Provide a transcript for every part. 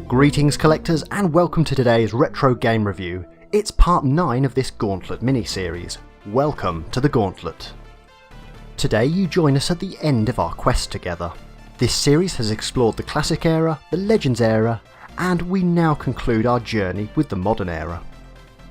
Greetings collectors and welcome to today's retro game review. It's part 9 of this Gauntlet mini-series. Welcome to the Gauntlet. Today you join us at the end of our quest together. This series has explored the Classic era, the Legends era, and we now conclude our journey with the Modern era.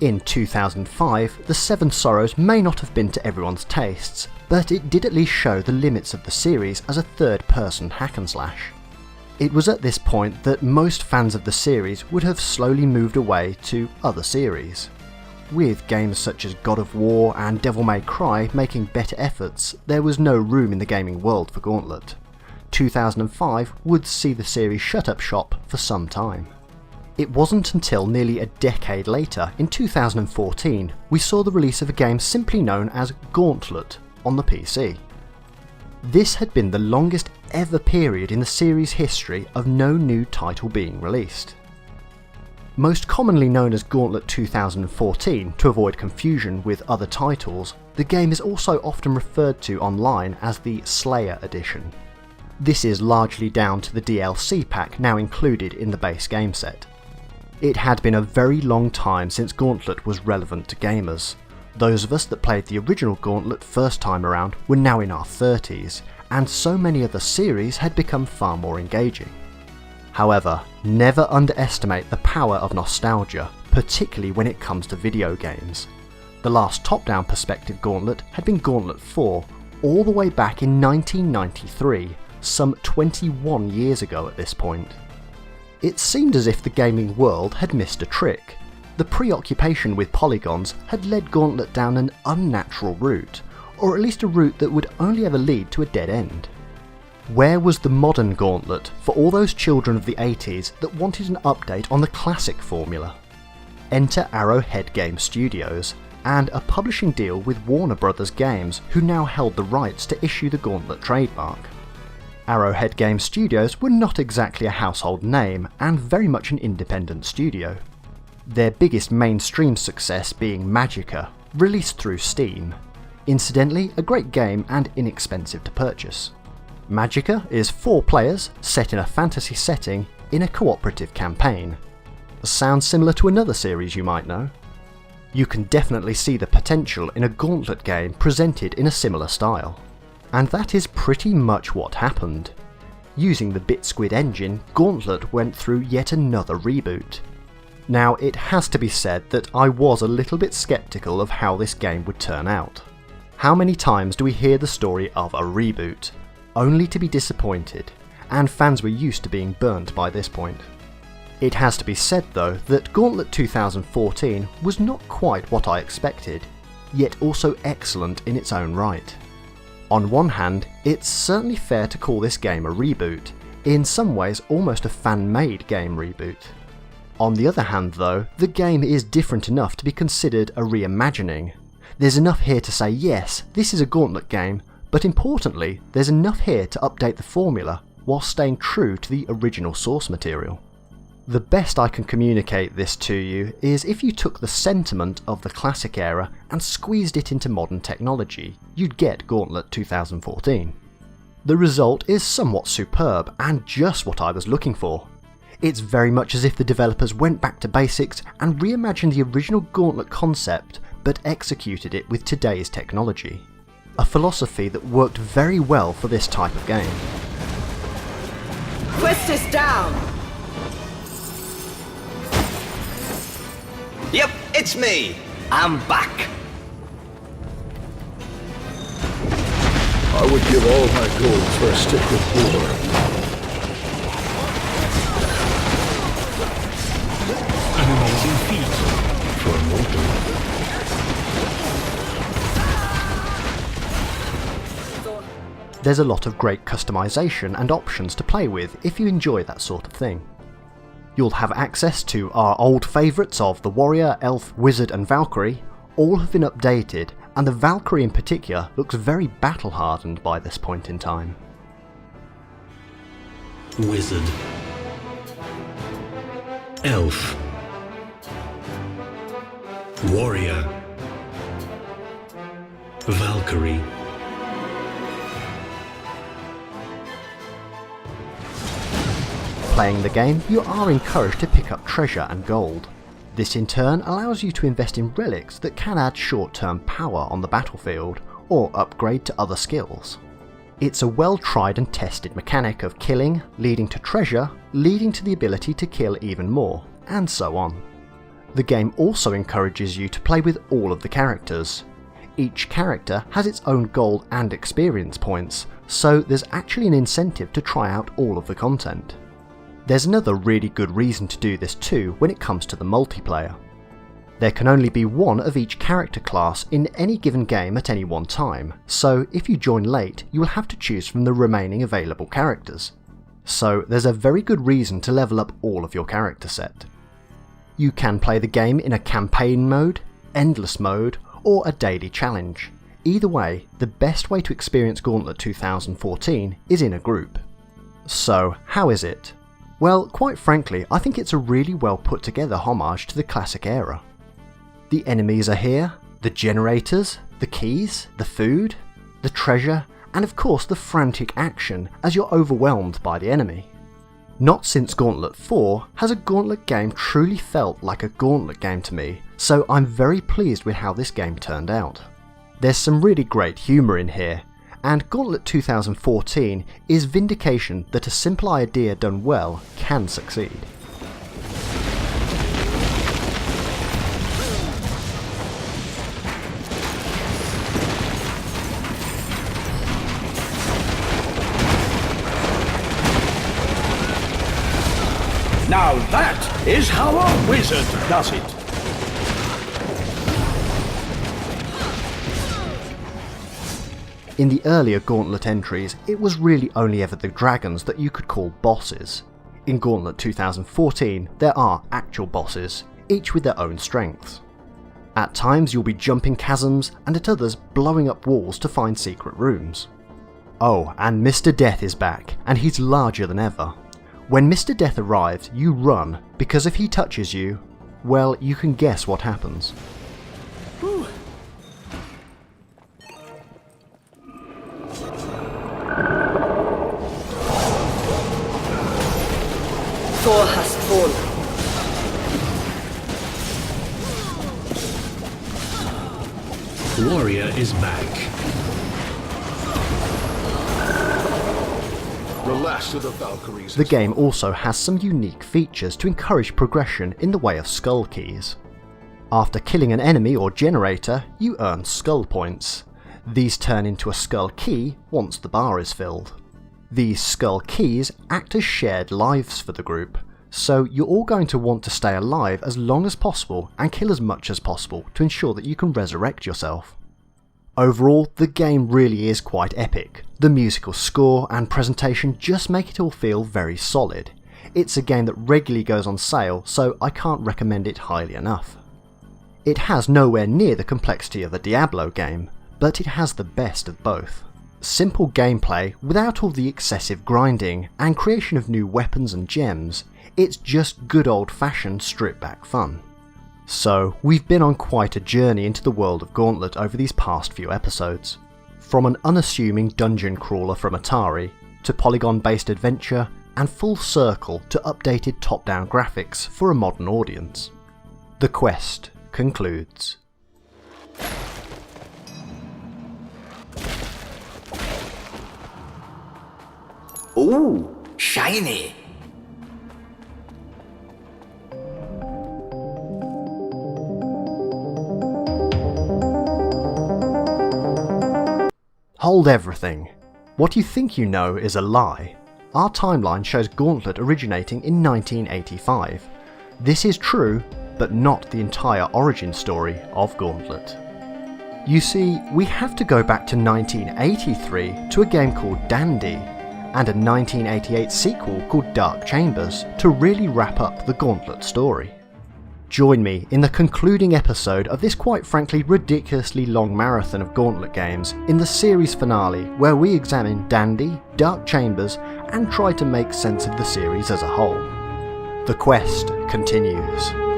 In 2005, the Seven Sorrows may not have been to everyone's tastes, but it did at least show the limits of the series as a third-person hack and slash. It was at this point that most fans of the series would have slowly moved away to other series. With games such as God of War and Devil May Cry making better efforts, there was no room in the gaming world for Gauntlet. 2005 would see the series shut up shop for some time. It wasn't until nearly a decade later, in 2014, we saw the release of a game simply known as Gauntlet on the PC. This had been the longest ever period in the series' history of no new title being released. Most commonly known as Gauntlet 2014 to avoid confusion with other titles, the game is also often referred to online as the Slayer Edition. This is largely down to the DLC pack now included in the base game set. It had been a very long time since Gauntlet was relevant to gamers. Those of us that played the original Gauntlet first time around were now in our 30s, and so many of the series had become far more engaging. However, never underestimate the power of nostalgia, particularly when it comes to video games. The last top-down perspective Gauntlet had been Gauntlet 4, all the way back in 1993, some 21 years ago at this point. It seemed as if the gaming world had missed a trick. The preoccupation with polygons had led Gauntlet down an unnatural route, or at least a route that would only ever lead to a dead end. Where was the modern Gauntlet for all those children of the 80s that wanted an update on the classic formula? Enter Arrowhead Game Studios, and a publishing deal with Warner Brothers Games, who now held the rights to issue the Gauntlet trademark. Arrowhead Game Studios were not exactly a household name, and very much an independent studio. Their biggest mainstream success being Magicka, released through Steam. Incidentally, a great game and inexpensive to purchase. Magicka is 4 players, set in a fantasy setting, in a cooperative campaign. Sounds similar to another series you might know. You can definitely see the potential in a Gauntlet game presented in a similar style. And that is pretty much what happened. Using the BitSquid engine, Gauntlet went through yet another reboot. Now, it has to be said that I was a little bit skeptical of how this game would turn out. How many times do we hear the story of a reboot, only to be disappointed, and fans were used to being burnt by this point. It has to be said though that Gauntlet 2014 was not quite what I expected, yet also excellent in its own right. On one hand, it's certainly fair to call this game a reboot, in some ways almost a fan-made game reboot. On the other hand though, the game is different enough to be considered a reimagining. There's enough here to say yes, this is a Gauntlet game, but importantly, there's enough here to update the formula while staying true to the original source material. The best I can communicate this to you is if you took the sentiment of the classic era and squeezed it into modern technology, you'd get Gauntlet 2014. The result is somewhat superb and just what I was looking for. It's very much as if the developers went back to basics and reimagined the original Gauntlet concept but executed it with today's technology. A philosophy that worked very well for this type of game. Quest is down! Yep, it's me! I'm back! I would give all my gold for a stick of boar. An amazing feat. For a mortal. There's a lot of great customization and options to play with if you enjoy that sort of thing. You'll have access to our old favourites of the Warrior, Elf, Wizard and Valkyrie. All have been updated, and the Valkyrie in particular looks very battle hardened by this point in time. Wizard. Elf. Warrior. Valkyrie. Playing the game, you are encouraged to pick up treasure and gold. This in turn allows you to invest in relics that can add short-term power on the battlefield, or upgrade to other skills. It's a well tried and tested mechanic of killing, leading to treasure, leading to the ability to kill even more, and so on. The game also encourages you to play with all of the characters. Each character has its own gold and experience points, so there's actually an incentive to try out all of the content. There's another really good reason to do this too when it comes to the multiplayer. There can only be one of each character class in any given game at any one time, so if you join late you will have to choose from the remaining available characters. So there's a very good reason to level up all of your character set. You can play the game in a campaign mode, endless mode, or a daily challenge. Either way, the best way to experience Gauntlet 2014 is in a group. So how is it? Well, quite frankly, I think it's a really well put together homage to the classic era. The enemies are here, the generators, the keys, the food, the treasure, and of course the frantic action as you're overwhelmed by the enemy. Not since Gauntlet 4 has a Gauntlet game truly felt like a Gauntlet game to me, so I'm very pleased with how this game turned out. There's some really great humour in here, and Gauntlet 2014 is vindication that a simple idea done well can succeed. Now that is how a wizard does it. In the earlier Gauntlet entries, it was really only ever the dragons that you could call bosses. In Gauntlet 2014, there are actual bosses, each with their own strengths. At times you'll be jumping chasms, and at others blowing up walls to find secret rooms. Oh, and Mr. Death is back, and he's larger than ever. When Mr. Death arrives, you run, because if he touches you, well, you can guess what happens. Whew. Thor has fallen. Warrior is back. The last of the Valkyries. The game also has some unique features to encourage progression in the way of skull keys. After killing an enemy or generator, you earn skull points. These turn into a skull key once the bar is filled. These skull keys act as shared lives for the group, so you're all going to want to stay alive as long as possible and kill as much as possible to ensure that you can resurrect yourself. Overall, the game really is quite epic. The musical score and presentation just make it all feel very solid. It's a game that regularly goes on sale, so I can't recommend it highly enough. It has nowhere near the complexity of a Diablo game, but it has the best of both. Simple gameplay without all the excessive grinding and creation of new weapons and gems. It's just good old-fashioned stripped-back fun. So, we've been on quite a journey into the world of Gauntlet over these past few episodes. From an unassuming dungeon crawler from Atari, to polygon-based adventure, and full circle to updated top-down graphics for a modern audience. The quest concludes. Ooh, shiny. Hold everything. What you think you know is a lie. Our timeline shows Gauntlet originating in 1985. This is true, but not the entire origin story of Gauntlet. You see, we have to go back to 1983 to a game called Dandy, and a 1988 sequel called Dark Chambers to really wrap up the Gauntlet story. Join me in the concluding episode of this quite frankly ridiculously long marathon of Gauntlet games in the series finale, where we examine Dandy, Dark Chambers, and try to make sense of the series as a whole. The quest continues.